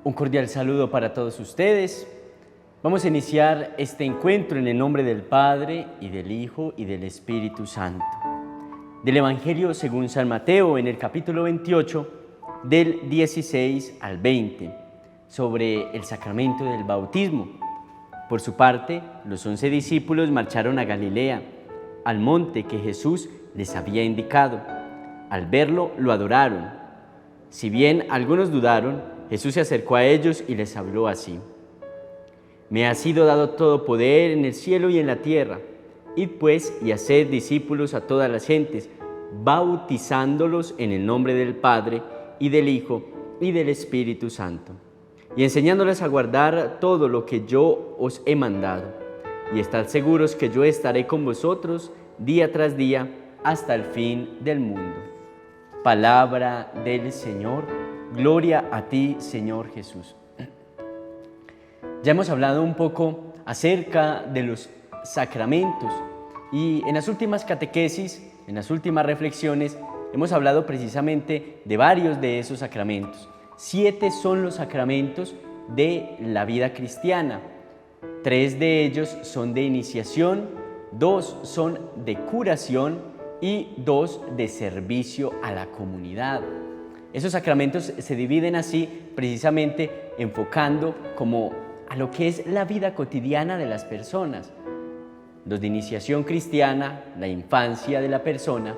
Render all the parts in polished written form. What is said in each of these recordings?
Un cordial saludo para todos ustedes. Vamos a iniciar este encuentro en el nombre del Padre, y del Hijo, y del Espíritu Santo. Del Evangelio según San Mateo, en el capítulo 28, del 16 al 20, sobre el sacramento del bautismo. Por su parte, los 11 discípulos marcharon a Galilea, al monte que Jesús les había indicado. Al verlo, lo adoraron. Si bien algunos dudaron, Jesús se acercó a ellos y les habló así: Me ha sido dado todo poder en el cielo y en la tierra. Id pues y haced discípulos a todas las gentes, bautizándolos en el nombre del Padre, y del Hijo, y del Espíritu Santo, y enseñándoles a guardar todo lo que yo os he mandado. Y estad seguros que yo estaré con vosotros día tras día hasta el fin del mundo. Palabra del Señor. Gloria a ti, Señor Jesús. Ya hemos hablado un poco acerca de los sacramentos y en las últimas catequesis, en las últimas reflexiones, hemos hablado precisamente de varios de esos sacramentos. 7 son los sacramentos de la vida cristiana. 3 de ellos son de iniciación, 2 son de curación y 2 de servicio a la comunidad. Esos sacramentos se dividen así precisamente enfocando como a lo que es la vida cotidiana de las personas. Los de iniciación cristiana, la infancia de la persona,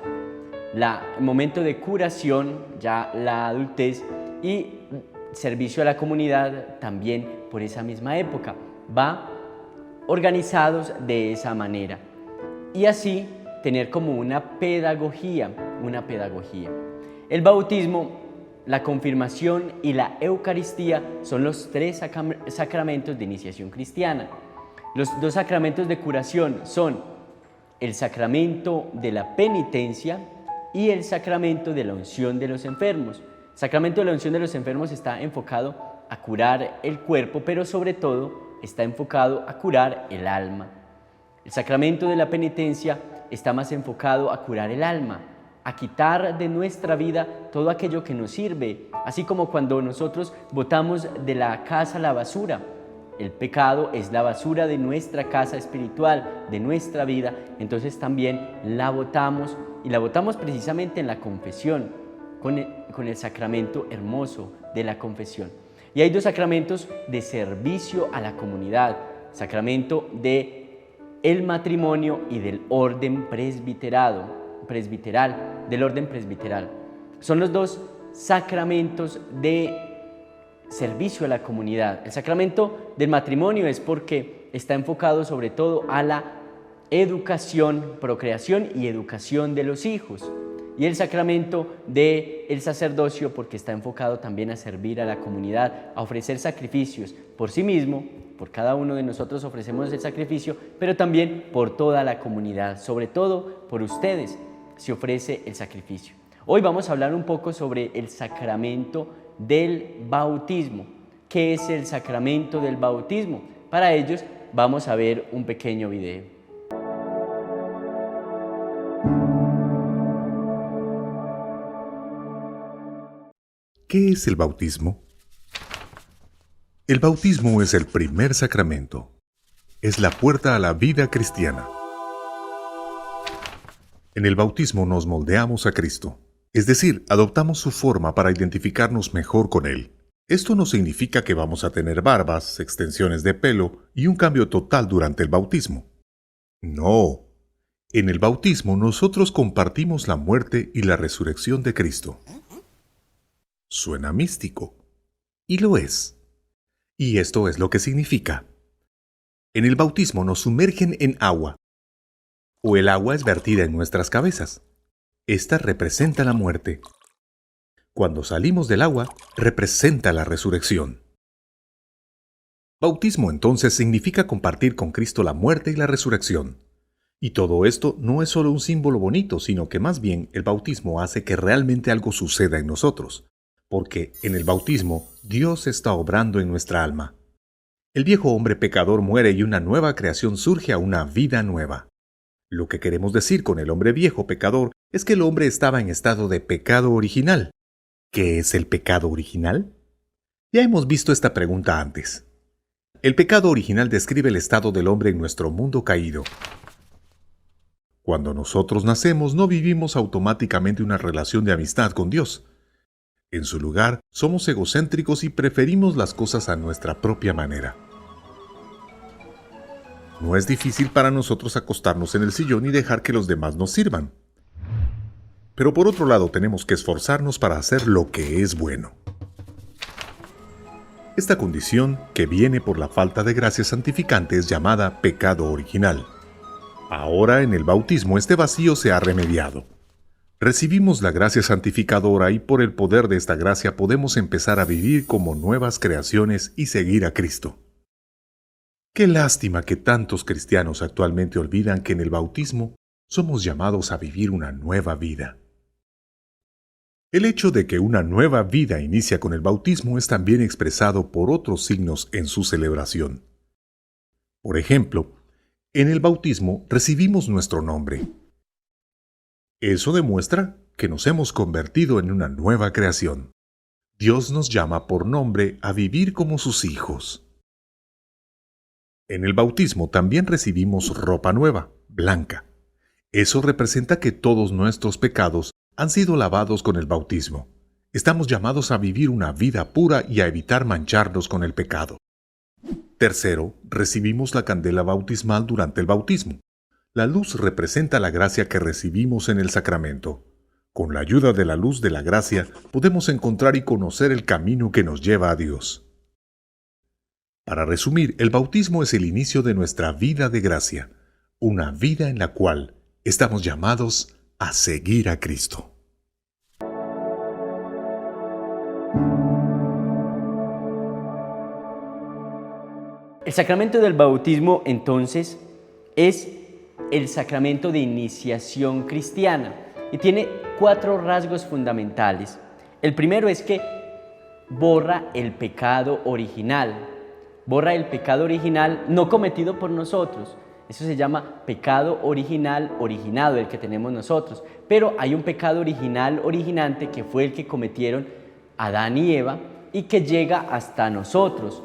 el momento de curación, ya la adultez, y servicio a la comunidad también por esa misma época. Va organizados de esa manera. Y así tener como una pedagogía. El bautismo, la confirmación y la Eucaristía son los 3 sacramentos de iniciación cristiana. Los 2 sacramentos de curación son el sacramento de la penitencia y el sacramento de la unción de los enfermos. El sacramento de la unción de los enfermos está enfocado a curar el cuerpo, pero sobre todo está enfocado a curar el alma. El sacramento de la penitencia está más enfocado a curar el alma, a quitar de nuestra vida todo aquello que nos sirve, así como cuando nosotros botamos de la casa la basura. El pecado es la basura de nuestra casa espiritual, de nuestra vida, entonces también la botamos, y la botamos precisamente en la confesión, con el sacramento hermoso de la confesión. Y hay 2 sacramentos de servicio a la comunidad: sacramento del matrimonio y del orden presbiteral. Son los 2 sacramentos de servicio a la comunidad. El sacramento del matrimonio es porque está enfocado sobre todo a la educación, procreación y educación de los hijos. Y el sacramento del sacerdocio porque está enfocado también a servir a la comunidad, a ofrecer sacrificios por sí mismo. Por cada uno de nosotros ofrecemos el sacrificio, pero también por toda la comunidad, sobre todo por ustedes se ofrece el sacrificio. Hoy vamos a hablar un poco sobre el sacramento del bautismo. ¿Qué es el sacramento del bautismo? Para ellos vamos a ver un pequeño video. ¿Qué es el bautismo? El bautismo es el primer sacramento. Es la puerta a la vida cristiana. En el bautismo nos moldeamos a Cristo, es decir, adoptamos su forma para identificarnos mejor con Él. Esto no significa que vamos a tener barbas, extensiones de pelo y un cambio total durante el bautismo. No. En el bautismo nosotros compartimos la muerte y la resurrección de Cristo. Suena místico. Y lo es. Y esto es lo que significa. En el bautismo nos sumergen en agua, o el agua es vertida en nuestras cabezas. Esta representa la muerte. Cuando salimos del agua, representa la resurrección. Bautismo entonces significa compartir con Cristo la muerte y la resurrección. Y todo esto no es solo un símbolo bonito, sino que más bien el bautismo hace que realmente algo suceda en nosotros, porque en el bautismo Dios está obrando en nuestra alma. El viejo hombre pecador muere y una nueva creación surge a una vida nueva. Lo que queremos decir con el hombre viejo pecador es que el hombre estaba en estado de pecado original. ¿Qué es el pecado original? Ya hemos visto esta pregunta antes. El pecado original describe el estado del hombre en nuestro mundo caído. Cuando nosotros nacemos, no vivimos automáticamente una relación de amistad con Dios. En su lugar, somos egocéntricos y preferimos las cosas a nuestra propia manera. No es difícil para nosotros acostarnos en el sillón y dejar que los demás nos sirvan. Pero por otro lado, tenemos que esforzarnos para hacer lo que es bueno. Esta condición, que viene por la falta de gracia santificante, es llamada pecado original. Ahora, en el bautismo, este vacío se ha remediado. Recibimos la gracia santificadora y por el poder de esta gracia podemos empezar a vivir como nuevas creaciones y seguir a Cristo. Qué lástima que tantos cristianos actualmente olvidan que en el bautismo somos llamados a vivir una nueva vida. El hecho de que una nueva vida inicia con el bautismo es también expresado por otros signos en su celebración. Por ejemplo, en el bautismo recibimos nuestro nombre. Eso demuestra que nos hemos convertido en una nueva creación. Dios nos llama por nombre a vivir como sus hijos. En el bautismo también recibimos ropa nueva, blanca. Eso representa que todos nuestros pecados han sido lavados con el bautismo. Estamos llamados a vivir una vida pura y a evitar mancharnos con el pecado. Tercero, recibimos la candela bautismal durante el bautismo. La luz representa la gracia que recibimos en el sacramento. Con la ayuda de la luz de la gracia, podemos encontrar y conocer el camino que nos lleva a Dios. Para resumir, el bautismo es el inicio de nuestra vida de gracia, una vida en la cual estamos llamados a seguir a Cristo. El sacramento del bautismo, entonces, es el sacramento de iniciación cristiana y tiene 4 rasgos fundamentales. El primero es que borra el pecado original. Borra el pecado original no cometido por nosotros. Eso se llama pecado original originado, el que tenemos nosotros. Pero hay un pecado original originante que fue el que cometieron Adán y Eva y que llega hasta nosotros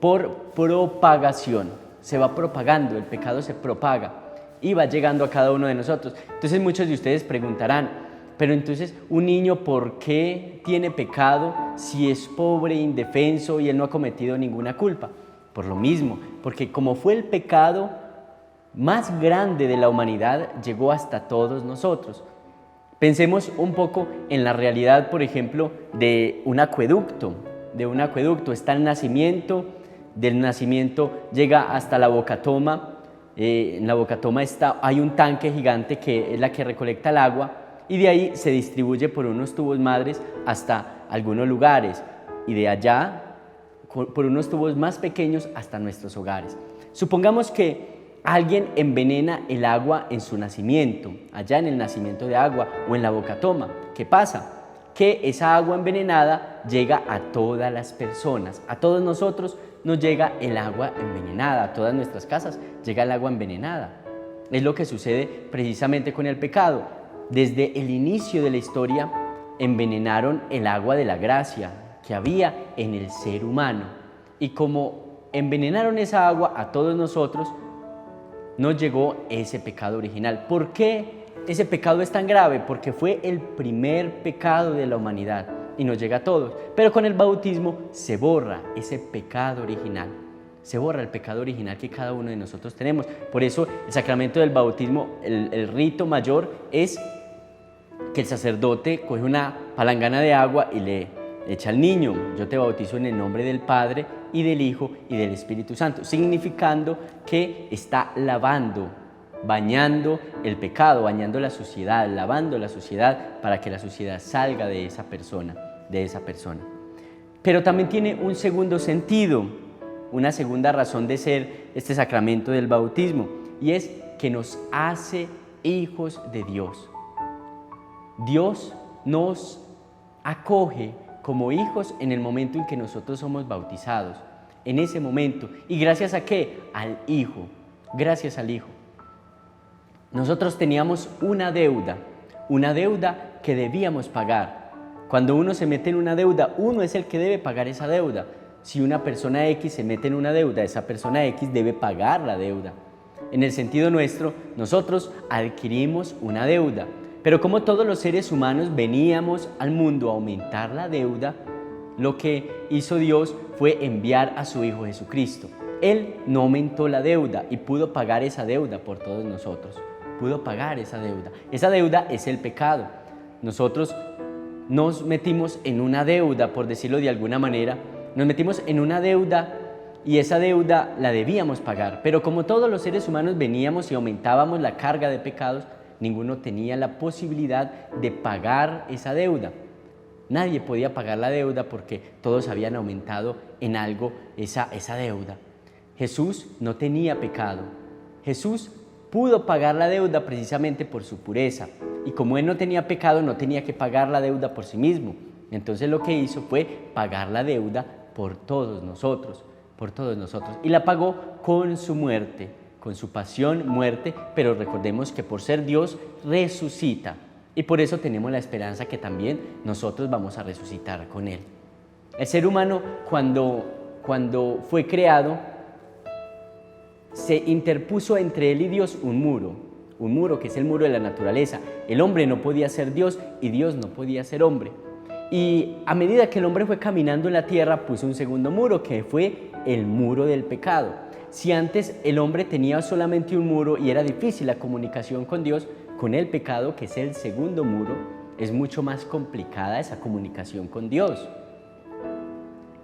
por propagación. Se va propagando, el pecado se propaga y va llegando a cada uno de nosotros. Entonces muchos de ustedes preguntarán, pero entonces un niño, ¿por qué tiene pecado si es pobre, indefenso y él no ha cometido ninguna culpa? Por lo mismo, porque como fue el pecado más grande de la humanidad, llegó hasta todos nosotros. Pensemos un poco en la realidad, por ejemplo, de un acueducto. Está el nacimiento, del nacimiento llega hasta la Bocatoma. En la Bocatoma hay un tanque gigante que es la que recolecta el agua y de ahí se distribuye por unos tubos madres hasta algunos lugares y de allá por unos tubos más pequeños hasta nuestros hogares. Supongamos que alguien envenena el agua en su nacimiento, allá en el nacimiento de agua o en la Bocatoma. ¿Qué pasa? Que esa agua envenenada llega a todas las personas, a todos nosotros nos llega el agua envenenada, a todas nuestras casas llega el agua envenenada. Es lo que sucede precisamente con el pecado. Desde el inicio de la historia envenenaron el agua de la gracia que había en el ser humano. Y como envenenaron esa agua a todos nosotros, nos llegó ese pecado original. ¿Por qué ese pecado es tan grave? Porque fue el primer pecado de la humanidad y nos llega a todos. Pero con el bautismo se borra ese pecado original. Se borra el pecado original que cada uno de nosotros tenemos. Por eso el sacramento del bautismo, el rito mayor es que el sacerdote coge una palangana de agua y le echa al niño: yo te bautizo en el nombre del Padre y del Hijo y del Espíritu Santo, significando que está lavando, bañando el pecado, bañando la suciedad, lavando la suciedad para que la suciedad salga de esa persona, Pero también tiene un segundo sentido, una segunda razón de ser este sacramento del bautismo, y es que nos hace hijos de Dios. Dios nos acoge como hijos en el momento en que nosotros somos bautizados, en ese momento. ¿Y gracias a qué? Al Hijo, gracias al Hijo. Nosotros teníamos una deuda que debíamos pagar Cuando uno se mete en una deuda, uno es el que debe pagar esa deuda. Si una persona X se mete en una deuda, esa persona X debe pagar la deuda. En el sentido nuestro, nosotros adquirimos una deuda, pero como todos los seres humanos veníamos al mundo a aumentar la deuda, lo que hizo Dios fue enviar a su Hijo Jesucristo. Él no aumentó la deuda y pudo pagar esa deuda por todos nosotros. Pudo pagar esa deuda. Esa deuda es el pecado. Nosotros nos metimos en una deuda, por decirlo de alguna manera, nos metimos en una deuda y esa deuda la debíamos pagar. Pero como todos los seres humanos veníamos y aumentábamos la carga de pecados, ninguno tenía la posibilidad de pagar esa deuda. Nadie podía pagar la deuda porque todos habían aumentado en algo esa deuda. Jesús no tenía pecado. Jesús pudo pagar la deuda precisamente por su pureza. Y como Él no tenía pecado, no tenía que pagar la deuda por sí mismo. Entonces lo que hizo fue pagar la deuda por todos nosotros. Y la pagó con su muerte, con su pasión, muerte, pero recordemos que por ser Dios resucita. Y por eso tenemos la esperanza que también nosotros vamos a resucitar con Él. El ser humano, cuando fue creado, se interpuso entre él y Dios un muro que es el muro de la naturaleza. El hombre no podía ser Dios y Dios no podía ser hombre. Y a medida que el hombre fue caminando en la tierra, puso un segundo muro, que fue el muro del pecado. Si antes el hombre tenía solamente un muro y era difícil la comunicación con Dios, con el pecado, que es el segundo muro, es mucho más complicada esa comunicación con Dios.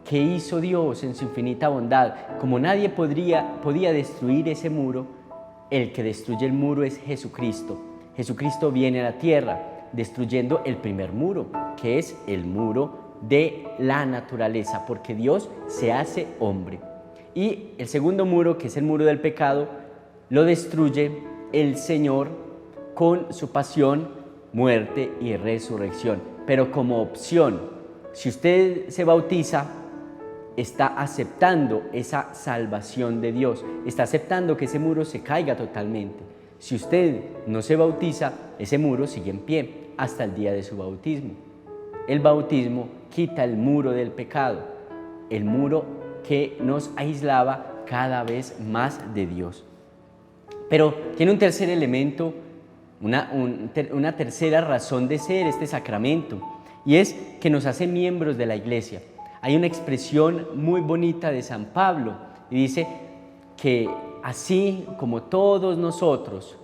¿Qué hizo Dios en su infinita bondad? Como nadie podía destruir ese muro, el que destruye el muro es Jesucristo. Jesucristo viene a la tierra destruyendo el primer muro, que es el muro de la naturaleza, porque Dios se hace hombre. Y el segundo muro, que es el muro del pecado, lo destruye el Señor con su pasión, muerte y resurrección. Pero como opción, si usted se bautiza, está aceptando esa salvación de Dios, está aceptando que ese muro se caiga totalmente. Si usted no se bautiza, ese muro sigue en pie hasta el día de su bautismo. El bautismo quita el muro del pecado, el muro que nos aislaba cada vez más de Dios. Pero tiene un tercer elemento, una tercera razón de ser este sacramento, y es que nos hace miembros de la Iglesia. Hay una expresión muy bonita de San Pablo y dice que así como todos nosotros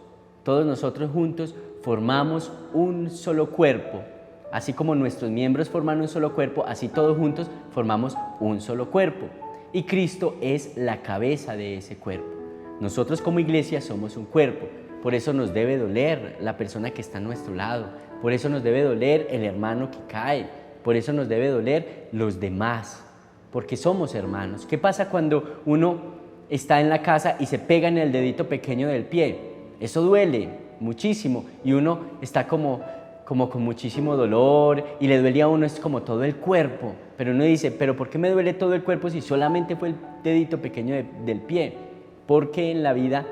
juntos formamos un solo cuerpo, así como nuestros miembros forman un solo cuerpo, así todos juntos formamos un solo cuerpo. Y Cristo es la cabeza de ese cuerpo. Nosotros como iglesia somos un cuerpo, por eso nos debe doler la persona que está a nuestro lado, por eso nos debe doler el hermano que cae, por eso nos debe doler los demás, porque somos hermanos. ¿Qué pasa cuando uno está en la casa y se pega en el dedito pequeño del pie? Eso duele muchísimo y uno está como con muchísimo dolor y le duele a uno es como todo el cuerpo. Pero uno dice, ¿pero por qué me duele todo el cuerpo si solamente fue el dedito pequeño del pie? Porque en la vida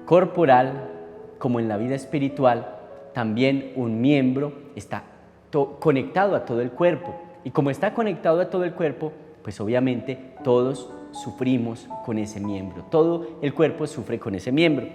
corporal, como en la vida espiritual, también un miembro está conectado a todo el cuerpo. Y como está conectado a todo el cuerpo, pues obviamente todos sufrimos con ese miembro. Todo el cuerpo sufre con ese miembro.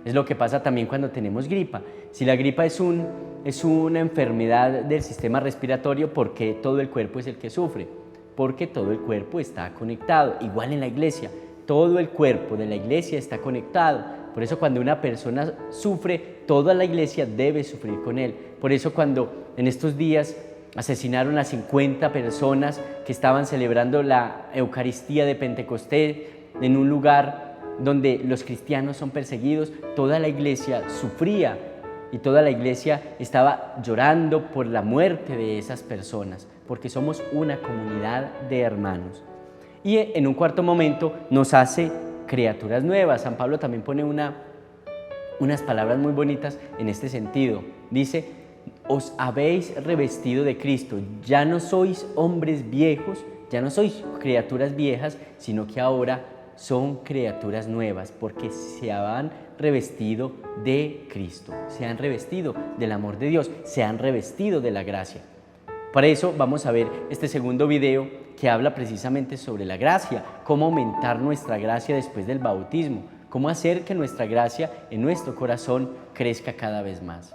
Es lo que pasa también cuando tenemos gripa. Si la gripa es una enfermedad del sistema respiratorio, ¿por qué todo el cuerpo es el que sufre? Porque todo el cuerpo está conectado. Igual en la iglesia, todo el cuerpo de la iglesia está conectado. Por eso cuando una persona sufre, toda la iglesia debe sufrir con él. Por eso cuando en estos días asesinaron a 50 personas que estaban celebrando la Eucaristía de Pentecostés en un lugar donde los cristianos son perseguidos, toda la iglesia sufría y toda la iglesia estaba llorando por la muerte de esas personas, porque somos una comunidad de hermanos. Y en un cuarto momento nos hace criaturas nuevas. San Pablo también pone unas palabras muy bonitas en este sentido. Dice, os habéis revestido de Cristo, ya no sois hombres viejos, ya no sois criaturas viejas, sino que ahora son criaturas nuevas, porque se han revestido de Cristo, se han revestido del amor de Dios, se han revestido de la gracia. Por eso vamos a ver este segundo video que habla precisamente sobre la gracia, cómo aumentar nuestra gracia después del bautismo, cómo hacer que nuestra gracia en nuestro corazón crezca cada vez más.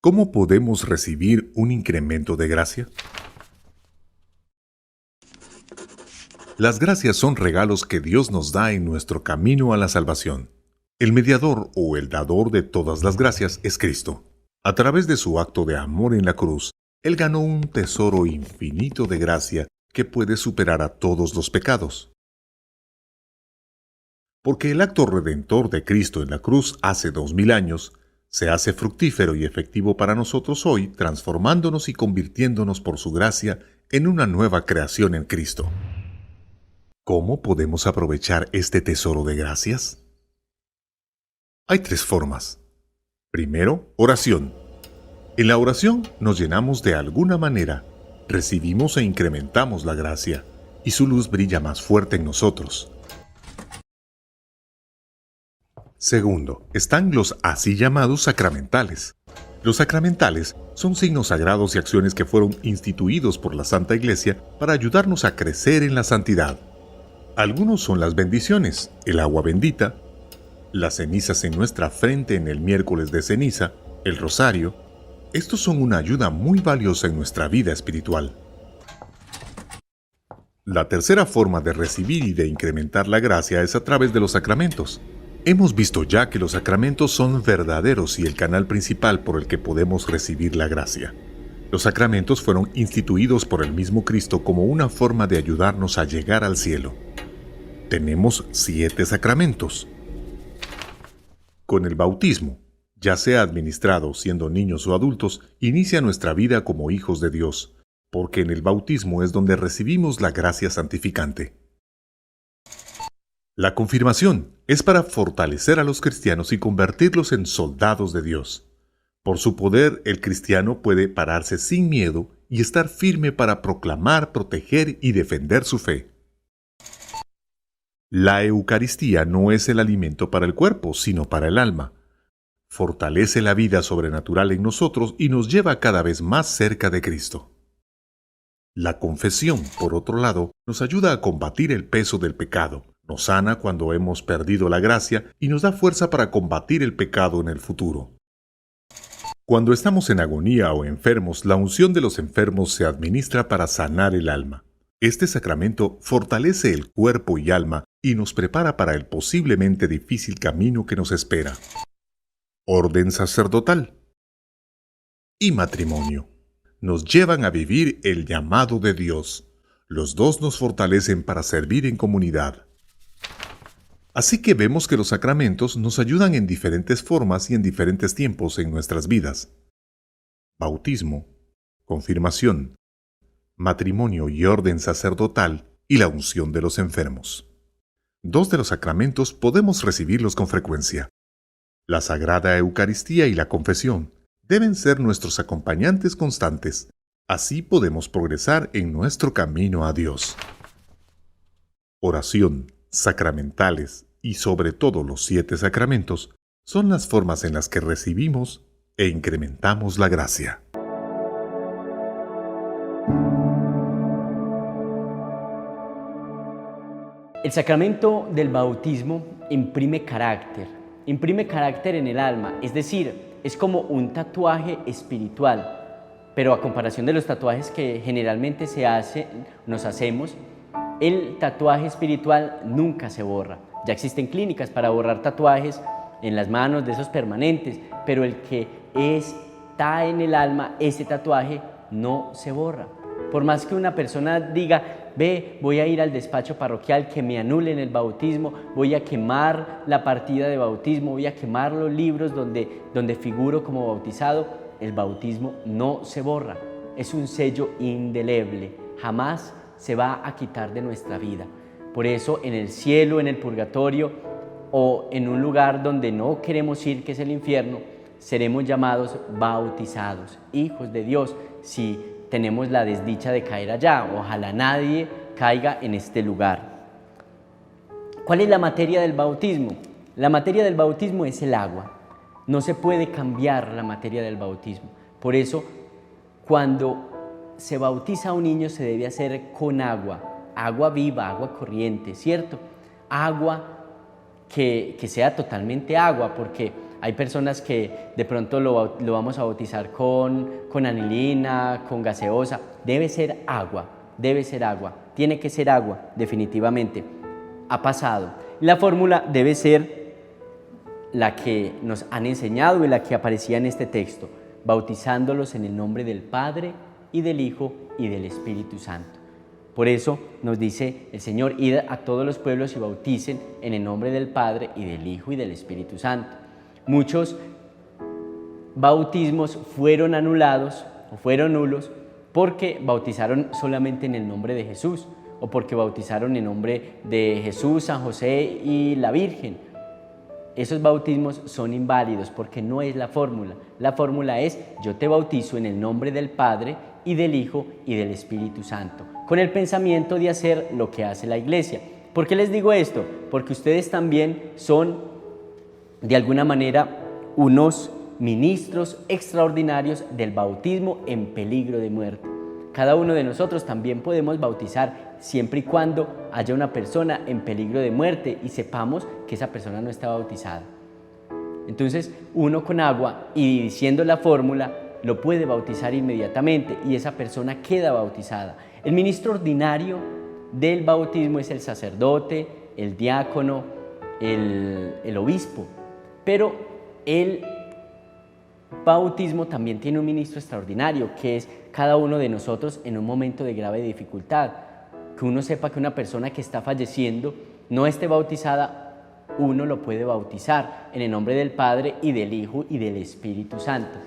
¿Cómo podemos recibir un incremento de gracia? Las gracias son regalos que Dios nos da en nuestro camino a la salvación. El mediador o el dador de todas las gracias es Cristo. A través de su acto de amor en la cruz, Él ganó un tesoro infinito de gracia que puede superar a todos los pecados. Porque el acto redentor de Cristo en la cruz hace 2000 años, se hace fructífero y efectivo para nosotros hoy, transformándonos y convirtiéndonos por su gracia en una nueva creación en Cristo. ¿Cómo podemos aprovechar este tesoro de gracias? Hay 3 formas. Primero, oración. En la oración nos llenamos de alguna manera, recibimos e incrementamos la gracia, y su luz brilla más fuerte en nosotros. Segundo, están los así llamados sacramentales. Los sacramentales son signos sagrados y acciones que fueron instituidos por la Santa Iglesia para ayudarnos a crecer en la santidad. Algunos son las bendiciones, el agua bendita, las cenizas en nuestra frente en el miércoles de ceniza, el rosario. Estos son una ayuda muy valiosa en nuestra vida espiritual. La tercera forma de recibir y de incrementar la gracia es a través de los sacramentos. Hemos visto ya que los sacramentos son verdaderos y el canal principal por el que podemos recibir la gracia. Los sacramentos fueron instituidos por el mismo Cristo como una forma de ayudarnos a llegar al cielo. Tenemos 7 sacramentos. Con el bautismo, ya sea administrado siendo niños o adultos, inicia nuestra vida como hijos de Dios, porque en el bautismo es donde recibimos la gracia santificante. La confirmación es para fortalecer a los cristianos y convertirlos en soldados de Dios. Por su poder, el cristiano puede pararse sin miedo y estar firme para proclamar, proteger y defender su fe. La Eucaristía no es el alimento para el cuerpo, sino para el alma. Fortalece la vida sobrenatural en nosotros y nos lleva cada vez más cerca de Cristo. La confesión, por otro lado, nos ayuda a combatir el peso del pecado, nos sana cuando hemos perdido la gracia y nos da fuerza para combatir el pecado en el futuro. Cuando estamos en agonía o enfermos, la unción de los enfermos se administra para sanar el alma. Este sacramento fortalece el cuerpo y alma y nos prepara para el posiblemente difícil camino que nos espera. Orden sacerdotal y matrimonio nos llevan a vivir el llamado de Dios. Los dos nos fortalecen para servir en comunidad. Así que vemos que los sacramentos nos ayudan en diferentes formas y en diferentes tiempos en nuestras vidas. Bautismo, confirmación, matrimonio y orden sacerdotal y la unción de los enfermos. 2 de los sacramentos podemos recibirlos con frecuencia. La Sagrada Eucaristía y la confesión deben ser nuestros acompañantes constantes. Así podemos progresar en nuestro camino a Dios. Oración, sacramentales y sobre todo los 7 sacramentos son las formas en las que recibimos e incrementamos la gracia. El sacramento del bautismo imprime carácter en el alma, es decir, es como un tatuaje espiritual, pero a comparación de los tatuajes que generalmente nos hacemos, el tatuaje espiritual nunca se borra. Ya existen clínicas para borrar tatuajes en las manos de esos permanentes, pero el que está en el alma, ese tatuaje no se borra. Por más que una persona diga, voy a ir al despacho parroquial que me anulen el bautismo, voy a quemar la partida de bautismo, voy a quemar los libros donde figuro como bautizado, el bautismo no se borra. Es un sello indeleble, jamás se va a quitar de nuestra vida. Por eso en el cielo, en el purgatorio o en un lugar donde no queremos ir, que es el infierno, seremos llamados bautizados, hijos de Dios, si tenemos la desdicha de caer allá. Ojalá nadie caiga en este lugar. ¿Cuál es la materia del bautismo? La materia del bautismo es el agua. No se puede cambiar la materia del bautismo. Por eso, cuando se bautiza a un niño se debe hacer con agua, agua viva, agua corriente, ¿cierto? Agua que sea totalmente agua, porque hay personas que de pronto lo vamos a bautizar con anilina, con gaseosa. Debe ser agua, tiene que ser agua, definitivamente. Ha pasado. La fórmula debe ser la que nos han enseñado y la que aparecía en este texto, bautizándolos en el nombre del Padre y del Hijo y del Espíritu Santo. Por eso nos dice el Señor: id a todos los pueblos y bauticen en el nombre del Padre y del Hijo y del Espíritu Santo. Muchos bautismos fueron anulados o fueron nulos porque bautizaron solamente en el nombre de Jesús, o porque bautizaron en nombre de Jesús, San José y la Virgen. Esos bautismos son inválidos porque no es la fórmula. La fórmula es: yo te bautizo en el nombre del Padre y del Hijo y del Espíritu Santo, con el pensamiento de hacer lo que hace la Iglesia. ¿Por qué les digo esto? Porque ustedes también son, de alguna manera, unos ministros extraordinarios del bautismo en peligro de muerte. Cada uno de nosotros también podemos bautizar siempre y cuando haya una persona en peligro de muerte y sepamos que esa persona no está bautizada. Entonces, uno con agua y diciendo la fórmula lo puede bautizar inmediatamente y esa persona queda bautizada. El ministro ordinario del bautismo es el sacerdote, el diácono, el obispo, pero el bautismo también tiene un ministro extraordinario, que es cada uno de nosotros en un momento de grave dificultad. Que uno sepa que una persona que está falleciendo no esté bautizada, uno lo puede bautizar en el nombre del Padre y del Hijo y del Espíritu Santo.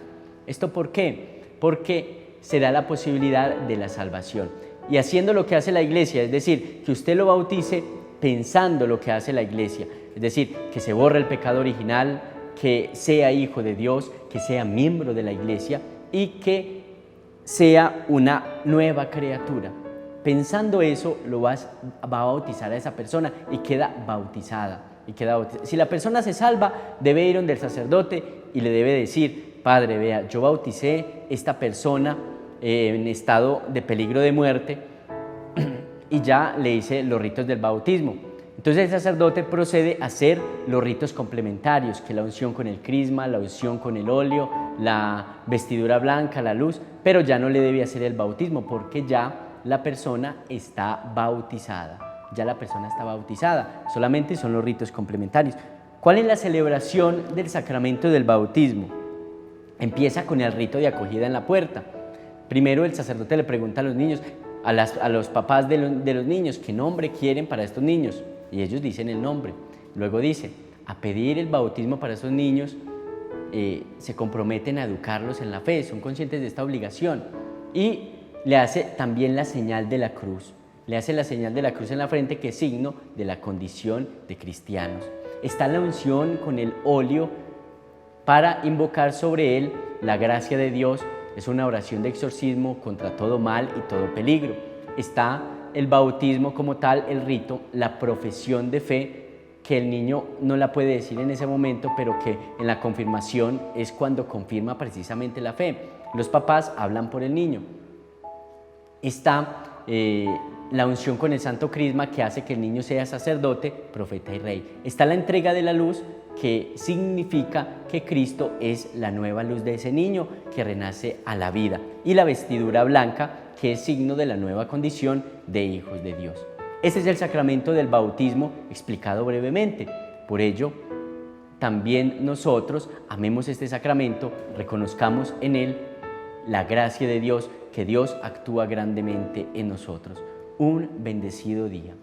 ¿Esto por qué? Porque se da la posibilidad de la salvación. Y haciendo lo que hace la Iglesia, es decir, que usted lo bautice pensando lo que hace la Iglesia, es decir, que se borre el pecado original, que sea hijo de Dios, que sea miembro de la Iglesia y que sea una nueva criatura. Pensando eso, va a bautizar a esa persona y queda bautizada. Si la persona se salva, debe ir donde el sacerdote y le debe decir: Padre, vea, yo bauticé esta persona en estado de peligro de muerte y ya le hice los ritos del bautismo. Entonces el sacerdote procede a hacer los ritos complementarios, que la unción con el crisma, la unción con el óleo, la vestidura blanca, la luz, pero ya no le debe hacer el bautismo porque ya la persona está bautizada. Solamente son los ritos complementarios. ¿Cuál es la celebración del sacramento del bautismo? Empieza con el rito de acogida en la puerta. Primero el sacerdote le pregunta a los niños, a los papás de los niños, ¿qué nombre quieren para estos niños? Y ellos dicen el nombre. Luego dice, a pedir el bautismo para esos niños, se comprometen a educarlos en la fe, son conscientes de esta obligación. Y le hace también la señal de la cruz. Le hace la señal de la cruz en la frente, que es signo de la condición de cristianos. Está la unción con el óleo para invocar sobre él la gracia de Dios. Es una oración de exorcismo contra todo mal y todo peligro. Está el bautismo como tal, el rito, la profesión de fe, que el niño no la puede decir en ese momento, pero que en la confirmación es cuando confirma precisamente la fe. Los papás hablan por el niño. Está la unción con el santo crisma, que hace que el niño sea sacerdote, profeta y rey. Está la entrega de la luz, que significa que Cristo es la nueva luz de ese niño que renace a la vida. Y la vestidura blanca, que es signo de la nueva condición de hijos de Dios. Este es el sacramento del bautismo explicado brevemente. Por ello, también nosotros amemos este sacramento, reconozcamos en él la gracia de Dios, que Dios actúa grandemente en nosotros. Un bendecido día.